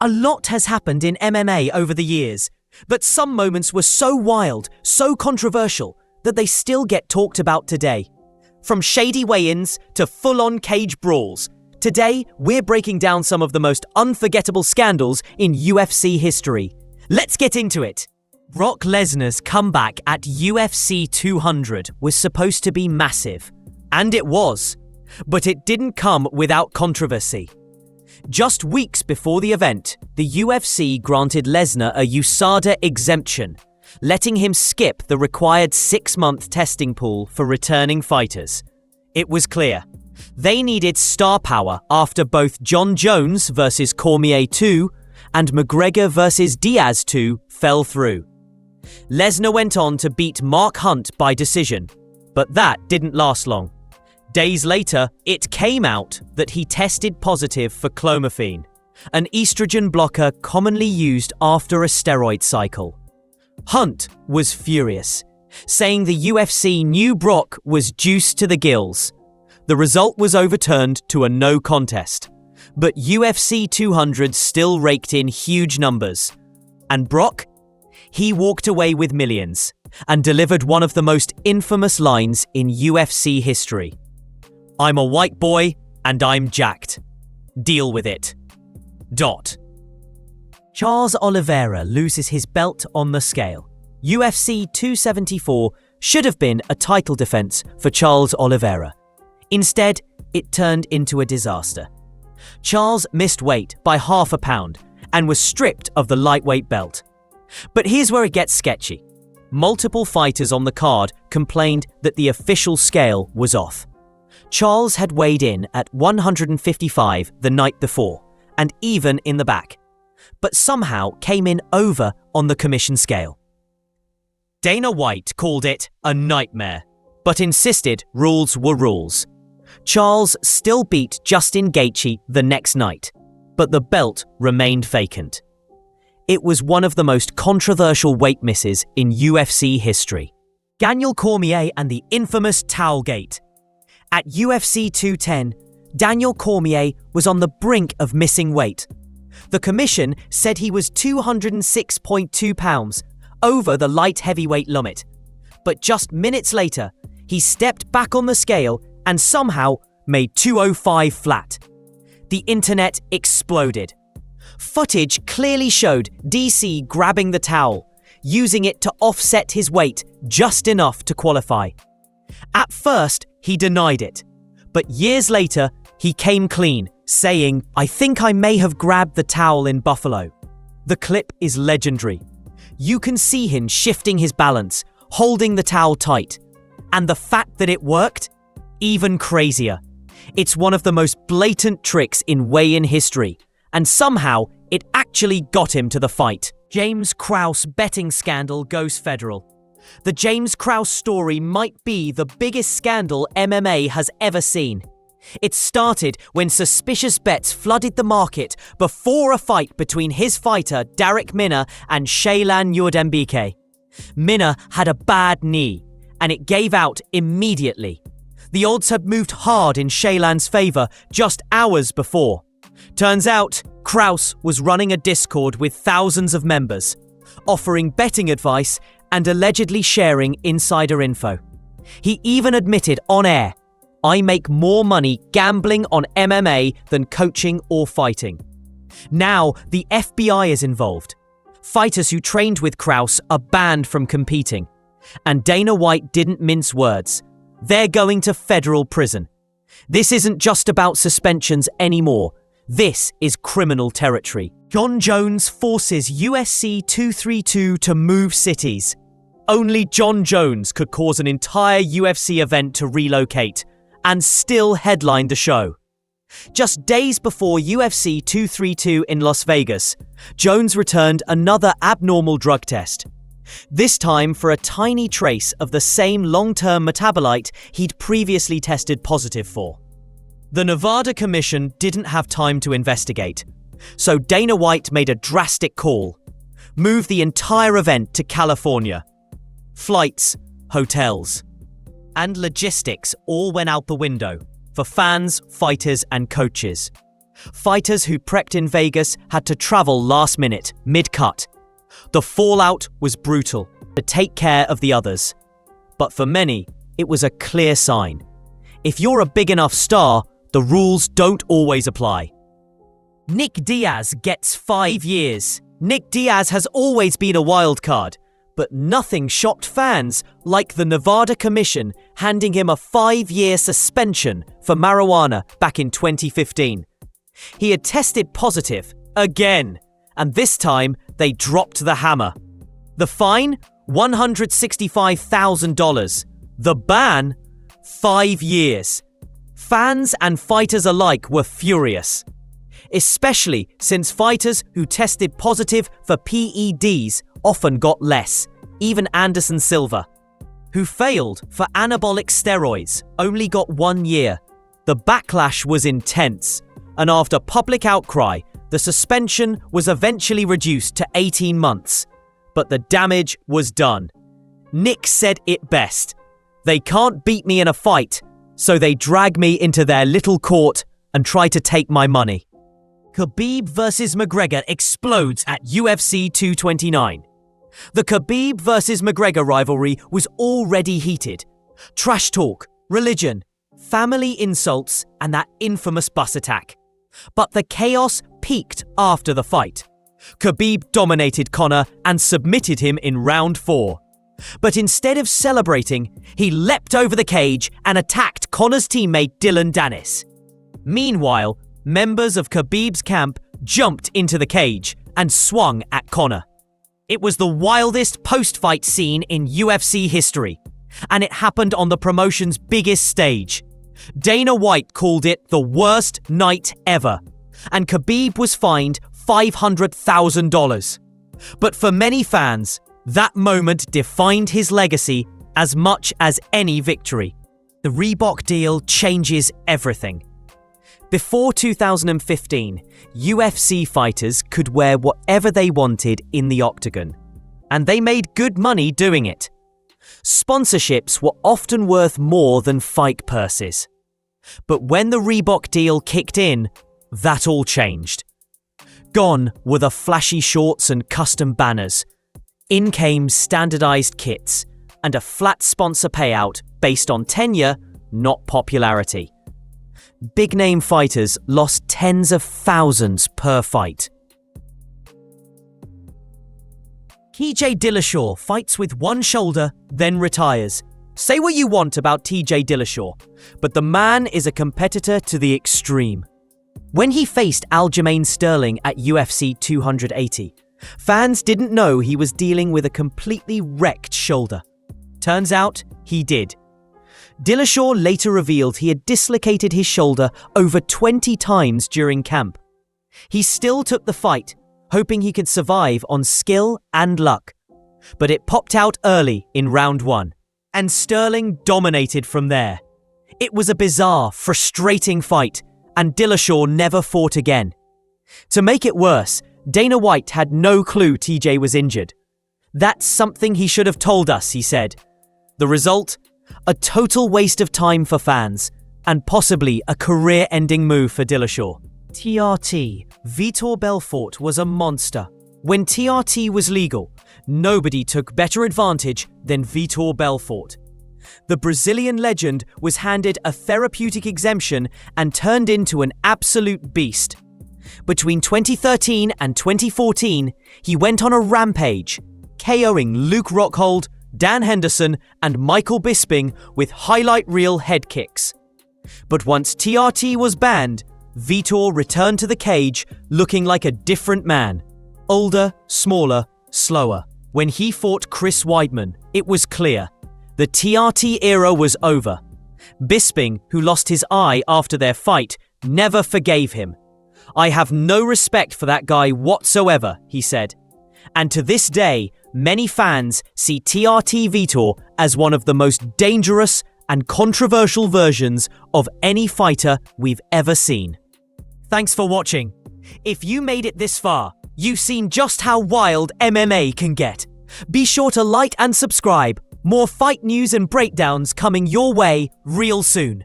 A lot has happened in MMA over the years, but some moments were so wild, so controversial, that they still get talked about today. From shady weigh-ins to full-on cage brawls, today we're breaking down some of the most unforgettable scandals in UFC history. Let's get into it! Brock Lesnar's comeback at UFC 200 was supposed to be massive. And it was. But it didn't come without controversy. Just weeks before the event, the UFC granted Lesnar a USADA exemption, letting him skip the required 6-month testing pool for returning fighters. It was clear. They needed star power after both Jon Jones vs Cormier 2 and McGregor vs Diaz 2 fell through. Lesnar went on to beat Mark Hunt by decision, but that didn't last long. Days later, it came out that he tested positive for clomiphene, an estrogen blocker commonly used after a steroid cycle. Hunt was furious, saying the UFC knew Brock was juiced to the gills. The result was overturned to a no contest, but UFC 200 still raked in huge numbers. And Brock? He walked away with millions and delivered one of the most infamous lines in UFC history. "I'm a white boy and I'm jacked. Deal with it." Charles Oliveira loses his belt on the scale. UFC 274 should have been a title defense for Charles Oliveira. Instead, it turned into a disaster. Charles missed weight by half a pound and was stripped of the lightweight belt. But here's where it gets sketchy. Multiple fighters on the card complained that the official scale was off. Charles had weighed in at 155 the night before, and even in the back, but somehow came in over on the commission scale. Dana White called it a nightmare, but insisted rules were rules. Charles still beat Justin Gaethje the next night, but the belt remained vacant. It was one of the most controversial weight misses in UFC history. Daniel Cormier and the infamous Towel Gate. At UFC 210, Daniel Cormier was on the brink of missing weight. The commission said he was 206.2 pounds, over the light heavyweight limit. But just minutes later, he stepped back on the scale and somehow made 205 flat. The internet exploded. Footage clearly showed DC grabbing the towel, using it to offset his weight just enough to qualify. At first, he denied it, but years later, he came clean, saying, "I think I may have grabbed the towel in Buffalo." The clip is legendary. You can see him shifting his balance, holding the towel tight. And the fact that it worked? Even crazier. It's one of the most blatant tricks in weigh-in history, and somehow it actually got him to the fight. James Krause betting scandal goes federal. The James Krause story might be the biggest scandal MMA has ever seen. It started when suspicious bets flooded the market before a fight between his fighter Darrick Minner and Shaylan Yordembike. Minner had a bad knee, and it gave out immediately. The odds had moved hard in Shaylan's favor just hours before. Turns out, Krause was running a Discord with thousands of members, offering betting advice and allegedly sharing insider info. He even admitted on air, "I make more money gambling on MMA than coaching or fighting." Now, the FBI is involved. Fighters who trained with Krause are banned from competing. And Dana White didn't mince words. They're going to federal prison. This isn't just about suspensions anymore. This is criminal territory. Jon Jones forces UFC 232 to move cities. Only Jon Jones could cause an entire UFC event to relocate, and still headlined the show. Just days before UFC 232 in Las Vegas, Jones returned another abnormal drug test. This time for a tiny trace of the same long-term metabolite he'd previously tested positive for. The Nevada Commission didn't have time to investigate, so Dana White made a drastic call. Move the entire event to California. Flights, hotels, and logistics all went out the window for fans, fighters, and coaches. Fighters who prepped in Vegas had to travel last minute, mid-cut. The fallout was brutal, to take care of the others. But for many, it was a clear sign. If you're a big enough star, the rules don't always apply. Nick Diaz gets 5 years. Nick Diaz has always been a wild card, but nothing shocked fans like the Nevada Commission handing him a 5-year suspension for marijuana back in 2015. He had tested positive, again, and this time they dropped the hammer. The fine? $165,000. The ban? 5 years. Fans and fighters alike were furious, especially since fighters who tested positive for PEDs often got less, even Anderson Silva, who failed for anabolic steroids, only got 1 year. The backlash was intense, and after public outcry, the suspension was eventually reduced to 18 months. But the damage was done. Nick said it best. They can't beat me in a fight, so they drag me into their little court and try to take my money. Khabib vs McGregor explodes at UFC 229. The Khabib vs McGregor rivalry was already heated. Trash talk, religion, family insults, and that infamous bus attack. But the chaos peaked after the fight. Khabib dominated Conor and submitted him in round 4. But instead of celebrating, he leapt over the cage and attacked Conor's teammate Dillon Danis. Meanwhile, members of Khabib's camp jumped into the cage and swung at Conor. It was the wildest post-fight scene in UFC history, and it happened on the promotion's biggest stage. Dana White called it the worst night ever, and Khabib was fined $500,000. But for many fans, that moment defined his legacy as much as any victory. The Reebok deal changes everything. Before 2015, UFC fighters could wear whatever they wanted in the octagon, and they made good money doing it. Sponsorships were often worth more than fight purses. But when the Reebok deal kicked in, that all changed. Gone were the flashy shorts and custom banners. In came standardized kits and a flat sponsor payout based on tenure, not popularity. Big-name fighters lost tens of thousands per fight. TJ Dillashaw fights with one shoulder, then retires. Say what you want about TJ Dillashaw, but the man is a competitor to the extreme. When he faced Aljamain Sterling at UFC 280, fans didn't know he was dealing with a completely wrecked shoulder. Turns out, he did. Dillashaw later revealed he had dislocated his shoulder over 20 times during camp. He still took the fight, hoping he could survive on skill and luck. But it popped out early in round 1, and Sterling dominated from there. It was a bizarre, frustrating fight, and Dillashaw never fought again. To make it worse, Dana White had no clue TJ was injured. "That's something he should have told us," he said. The result? A total waste of time for fans, and possibly a career-ending move for Dillashaw. TRT Vitor Belfort was a monster. When TRT was legal, nobody took better advantage than Vitor Belfort. The Brazilian legend was handed a therapeutic exemption and turned into an absolute beast. Between 2013 and 2014, he went on a rampage, KOing Luke Rockhold, Dan Henderson, and Michael Bisping with highlight reel head kicks. But once TRT was banned, Vitor returned to the cage looking like a different man. Older, smaller, slower. When he fought Chris Weidman, it was clear. The TRT era was over. Bisping, who lost his eye after their fight, never forgave him. "I have no respect for that guy whatsoever," he said. And to this day, many fans see TRT Vitor as one of the most dangerous and controversial versions of any fighter we've ever seen. Thanks for watching. If you made it this far, you've seen just how wild MMA can get. Be sure to like and subscribe. More fight news and breakdowns coming your way real soon.